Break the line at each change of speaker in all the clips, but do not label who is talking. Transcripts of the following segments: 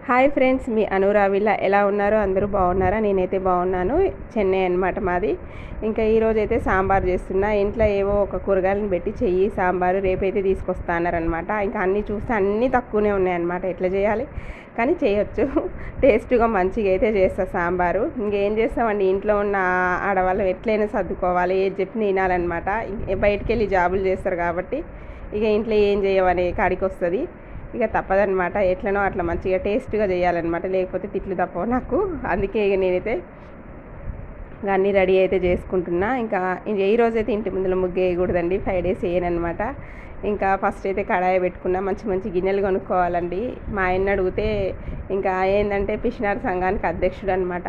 Hi friends, మీ అనురావిలా ఎలా ఉన్నారో అందరూ బాగున్నారా? నేనైతే బాగున్నాను. చెన్నై అనమాట మాది. ఇంకా ఈరోజు అయితే సాంబార్ చేస్తున్నా. ఇంట్లో ఏవో ఒక కూరగాయలను పెట్టి చెయ్యి సాంబారు రేపైతే తీసుకొస్తా అన్నారనమాట. ఇంకా అన్నీ చూస్తే అన్నీ తక్కువనే ఉన్నాయన్నమాట. ఎట్లా చేయాలి కానీ చేయొచ్చు. టేస్ట్గా మంచిగా అయితే చేస్తా సాంబారు. ఇంకేం చేస్తామండి, ఇంట్లో ఉన్న ఆడవాళ్ళు ఎట్లయినా సర్దుకోవాలి, ఏది చెప్పి వినాలన్నమాట. బయటికి వెళ్ళి జాబులు చేస్తారు కాబట్టి ఇక ఇంట్లో ఏం చేయవనే కాడికి వస్తుంది. ఇక తప్పదనమాట, ఎట్లనో అట్లా మంచిగా టేస్ట్గా చేయాలన్నమాట, లేకపోతే తిట్లు తప్పవు నాకు. అందుకే ఇక నేనైతే అన్నీ రెడీ అయితే చేసుకుంటున్నా. ఇంకా ఈ రోజైతే ఇంటి ముందులో ముగ్గు వేయకూడదండి, 5 days వేయనమాట. ఇంకా ఫస్ట్ అయితే కడాయి పెట్టుకున్నా. మంచి మంచి గిన్నెలు కొనుక్కోవాలండి. మా ఆయన అడిగితే ఇంకా ఏంటంటే పిషనారి సంఘానికి అధ్యక్షుడు అనమాట.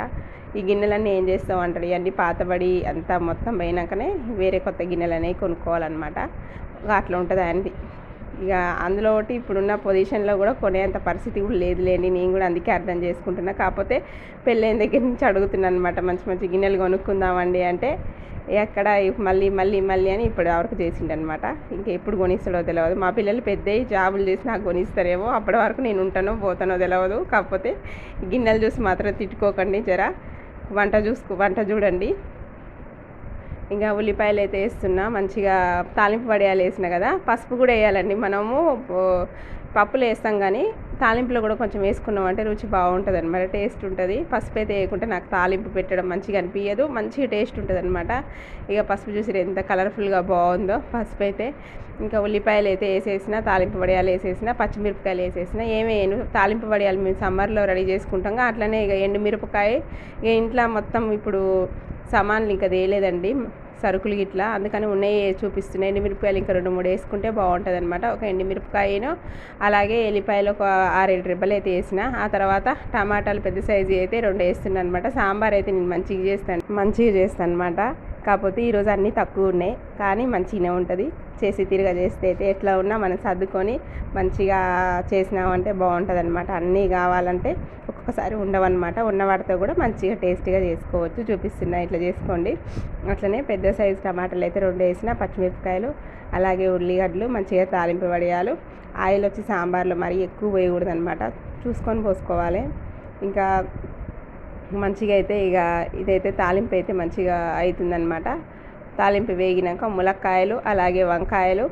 ఈ గిన్నెలన్నీ ఏం చేస్తాం అంటాడు. ఇవన్నీ పాతబడి అంతా మొత్తం పోయినాకనే వేరే కొత్త గిన్నెలు అనేవి కొనుక్కోవాలన్నమాట. అట్లా ఉంటుంది అండి. ఇక అందులో ఒకటి ఇప్పుడున్న పొజిషన్లో కూడా కొనేంత పరిస్థితి కూడా లేదులేండి. నేను కూడా అందుకే అర్థం చేసుకుంటున్నా. కాకపోతే పెళ్ళైన దగ్గర నుంచి అడుగుతున్నాను అనమాట, మంచి మంచి గిన్నెలు కొనుక్కుందామండి అంటే ఎక్కడ మళ్ళీ మళ్ళీ మళ్ళీ అని ఇప్పుడు వరకు చేసిండనమాట. ఇంకా ఎప్పుడు కొనిస్తాడో తెలియదు. మా పిల్లలు పెద్దవి జాబులు చేసి నాకు కొనిస్తారేమో, అప్పటి వరకు నేను ఉంటానో పోతానో తెలియదు. కాకపోతే గిన్నెలు చూసి మాత్రం తిట్టుకోకండి జరా. వంట చూడండి. ఇంకా ఉల్లిపాయలు అయితే వేస్తున్నా. మంచిగా తాలింపు వడియాలు వేసిన కదా, పసుపు కూడా వేయాలండి. మనము పప్పులు వేస్తాం కానీ తాలింపులో కూడా కొంచెం వేసుకున్నాం అంటే రుచి బాగుంటుంది అనమాట, టేస్ట్ ఉంటుంది. పసుపు అయితే వేయకుంటే నాకు తాలింపు పెట్టడం మంచిగా అనిపించదు, మంచిగా టేస్ట్ ఉంటుంది అనమాట. ఇక పసుపు చూసి ఎంత కలర్ఫుల్గా బాగుందో పసుపు అయితే. ఇంకా ఉల్లిపాయలు అయితే వేసేసిన, తాలింపు వడియాలు వేసేసిన, పచ్చిమిరపకాయలు వేసేసిన. ఏమేను తాలింపు వడియాలు మేము సమ్మర్లో రెడీ చేసుకుంటాం. అట్లనే ఇక ఎండుమిరపకాయ, ఇక ఇంట్లో మొత్తం ఇప్పుడు సామాన్లు ఇంకా తేలేదండి, సరుకులు ఇట్లా, అందుకని ఉన్నాయి చూపిస్తున్నాయి. ఎండుమిరపకాయలు ఇంకా 2-3 వేసుకుంటే బాగుంటుంది అనమాట. ఒక ఎండుమిరపకాయను అలాగే ఎల్లిపాయలు ఒక 6-7 రెబ్బలు అయితే వేసిన. ఆ తర్వాత టమాటాలు పెద్ద సైజు అయితే 2 వేస్తున్నాను అనమాట. సాంబార్ అయితే నేను మంచిగా చేస్తాను అనమాట. కాకపోతే ఈరోజు అన్నీ తక్కువ ఉన్నాయి కానీ మంచిగానే ఉంటుంది. చేసి తిరిగా చేస్తే అయితే ఎట్లా ఉన్నా మనం సర్దుకొని మంచిగా చేసినామంటే బాగుంటుంది అనమాట. అన్నీ కావాలంటే ఒక్కొక్కసారి ఉండవన్నమాట. ఉన్న వాటితో కూడా మంచిగా టేస్టీగా చేసుకోవచ్చు. చూపిస్తున్నా, ఇట్లా చేసుకోండి. అట్లనే పెద్ద సైజు టమాటాలు అయితే 2 వేసిన, పచ్చిమిరపకాయలు అలాగే ఉల్లిగడ్డలు, మంచిగా తాలింపు వడియాలు. ఆయిల్ వచ్చి సాంబార్లో మరీ ఎక్కువ వేయకూడదు అనమాట, చూసుకొని పోసుకోవాలి. ఇంకా మంచిగా అయితే ఇక ఇదైతే తాలింపు అయితే మంచిగా అవుతుందన్నమాట. తాలింపు వేగినాక ములక్కాయలు అలాగే వంకాయలు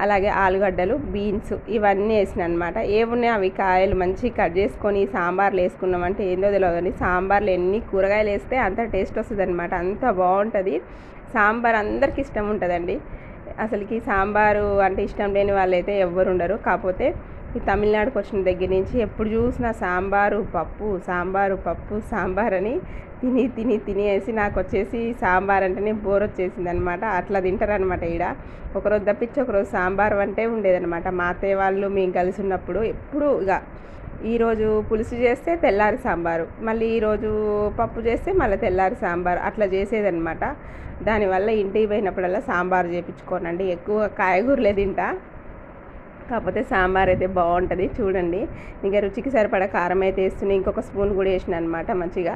అలాగే ఆలుగడ్డలు, బీన్స్ ఇవన్నీ వేసిన అనమాట. ఏమున్నాయి అవి కాయలు మంచిగా కట్ చేసుకొని సాంబార్లు వేసుకున్నామంటే ఏందో తెలియదండి. సాంబార్లు ఎన్ని కూరగాయలు వేస్తే అంత టేస్ట్ వస్తుంది అనమాట, అంత బాగుంటుంది. సాంబార్ అందరికి ఇష్టం ఉంటుందండి. అసలుకి సాంబారు అంటే ఇష్టం లేని వాళ్ళైతే ఎవ్వరు ఉండరు. కాకపోతే ఈ తమిళనాడుకి వచ్చిన దగ్గర నుంచి ఎప్పుడు చూసినా సాంబారు పప్పు సాంబార్ అని తినేసి నాకు వచ్చేసి సాంబార్ అంటేనే బోర్ వచ్చేసింది అనమాట. అట్లా తింటారనమాట ఈడ. ఒకరోజు తప్పించి ఒకరోజు సాంబార్ అంటే ఉండేదనమాట. మా అత్తయ్య వాళ్ళు మేము కలిసి ఉన్నప్పుడు ఎప్పుడు ఇక ఈరోజు పులుసు చేస్తే తెల్లారి సాంబారు, మళ్ళీ ఈరోజు పప్పు చేస్తే మళ్ళీ తెల్లారి సాంబారు, అట్లా చేసేదనమాట. దానివల్ల ఇంటికి పోయినప్పుడల్లా సాంబారు చేయించుకోనండి. ఎక్కువ కాయగూరలే తింటా. కాకపోతే సాంబార్ అయితే బాగుంటుంది చూడండి. ఇంకా రుచికి సరిపడా కారం అయితే వేస్తున్నాయి. ఇంకొక స్పూన్ కూడా వేసిన అనమాట. మంచిగా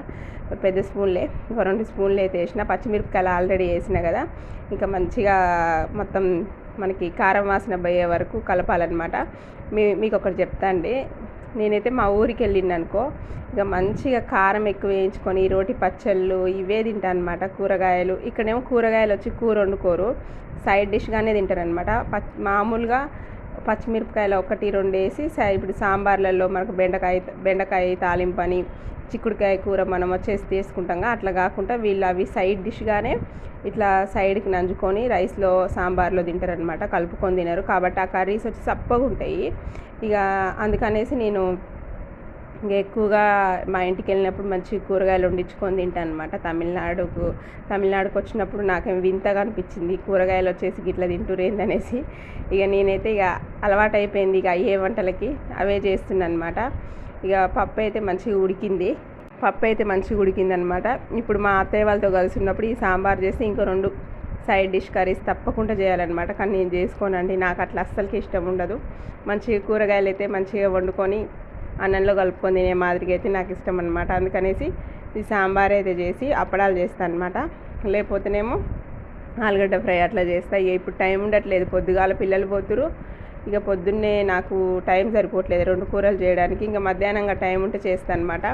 పెద్ద స్పూన్లే ఒక 2 స్పూన్లు అయితే వేసిన. పచ్చిమిరపకాయలు ఆల్రెడీ వేసిన కదా, ఇంకా మంచిగా మొత్తం మనకి కారం వాసన పోయే వరకు కలపాలన్నమాట. మీకు ఒకటి చెప్తా అండి, నేనైతే మా ఊరికి వెళ్ళింది అనుకో, ఇక మంచిగా కారం ఎక్కువ వేయించుకొని రోటి పచ్చళ్ళు ఇవే తింటాను అనమాట. కూరగాయలు ఇక్కడేమో కూరగాయలు వచ్చి కూర వండుకోరు, సైడ్ డిష్గానే తింటారనమాట. మామూలుగా పచ్చిమిరపకాయలు 1-2 వేసి ఇప్పుడు సాంబార్లలో మనకు బెండకాయ తాలింపు అని, చిక్కుడుకాయ కూర మనం వచ్చేసి తీసుకుంటాం. అట్లా కాకుండా వీళ్ళు అవి సైడ్ డిష్గానే ఇట్లా సైడ్కి నంచుకొని రైస్లో సాంబార్లో తింటారనమాట, కలుపుకొని తినరు. కాబట్టి ఆ కర్రీస్ వచ్చి చప్పగా ఉంటాయి. ఇక అందుకనేసి నేను ఇంకా ఎక్కువగా మా ఇంటికి వెళ్ళినప్పుడు మంచి కూరగాయలు వండించుకొని తింటాను అనమాట. తమిళనాడుకు వచ్చినప్పుడు నాకేం వింతగా అనిపించింది, కూరగాయలు వచ్చేసి గిట్లా తింటురేందనేసి. ఇక నేనైతే ఇక అలవాటు అయిపోయింది, ఇక అయ్యే వంటలకి అవే చేస్తున్నాను అనమాట. ఇక పప్పు అయితే మంచిగా ఉడికింది అనమాట. ఇప్పుడు మా అత్తయ్య వాళ్ళతో కలిసి ఉన్నప్పుడు ఈ సాంబార్ చేసి ఇంకో 2 సైడ్ డిష్ కర్రీస్ తప్పకుండా చేయాలన్నమాట. కానీ నేను చేసుకోనండి, నాకు అట్లా అస్సలకి ఇష్టం ఉండదు. మంచిగా కూరగాయలు అయితే మంచిగా వండుకొని అన్నంలో కలుపుకొని తినే మాదిరిగా అయితే నాకు ఇష్టం అనమాట. అందుకనేసి ఈ సాంబార్ అయితే చేసి అప్పడాలు చేస్తాను అనమాట. లేకపోతేనేమో ఆలుగడ్డ ఫ్రై అట్లా చేస్తా. ఇప్పుడు టైం ఉండట్లేదు, పొద్దుగాల పిల్లలు పోతురు, ఇక పొద్దున్నే నాకు టైం సరిపోవట్లేదు 2 కూరలు చేయడానికి. ఇంకా మధ్యాహ్నంగా టైం ఉంటే చేస్తాను అనమాట.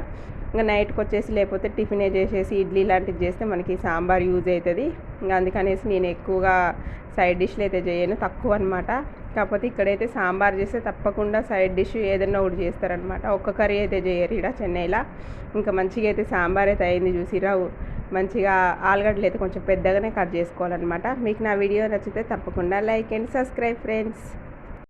ఇంకా నైట్కి వచ్చేసి లేకపోతే టిఫినే చేసేసి ఇడ్లీ లాంటివి చేస్తే మనకి సాంబార్ యూజ్ అవుతుంది. ఇంకా అందుకనేసి నేను ఎక్కువగా సైడ్ డిష్లు అయితే చేయను, తక్కువ అనమాట. కాకపోతే ఇక్కడైతే సాంబార్ చేస్తే తప్పకుండా సైడ్ డిష్ ఏదైనా ఒకటి చేస్తారనమాట. ఒక్క కర్రీ అయితే చేయరు ఇక్కడ చెన్నైలో. ఇంకా మంచిగా అయితే సాంబార్ అయితే అయింది చూసిరా. మంచిగా ఆలుగడ్డలు అయితే కొంచెం పెద్దగానే కట్ చేసుకోవాలన్నమాట. మీకు నా వీడియో నచ్చితే తప్పకుండా లైక్ అండ్ సబ్స్క్రైబ్ ఫ్రెండ్స్.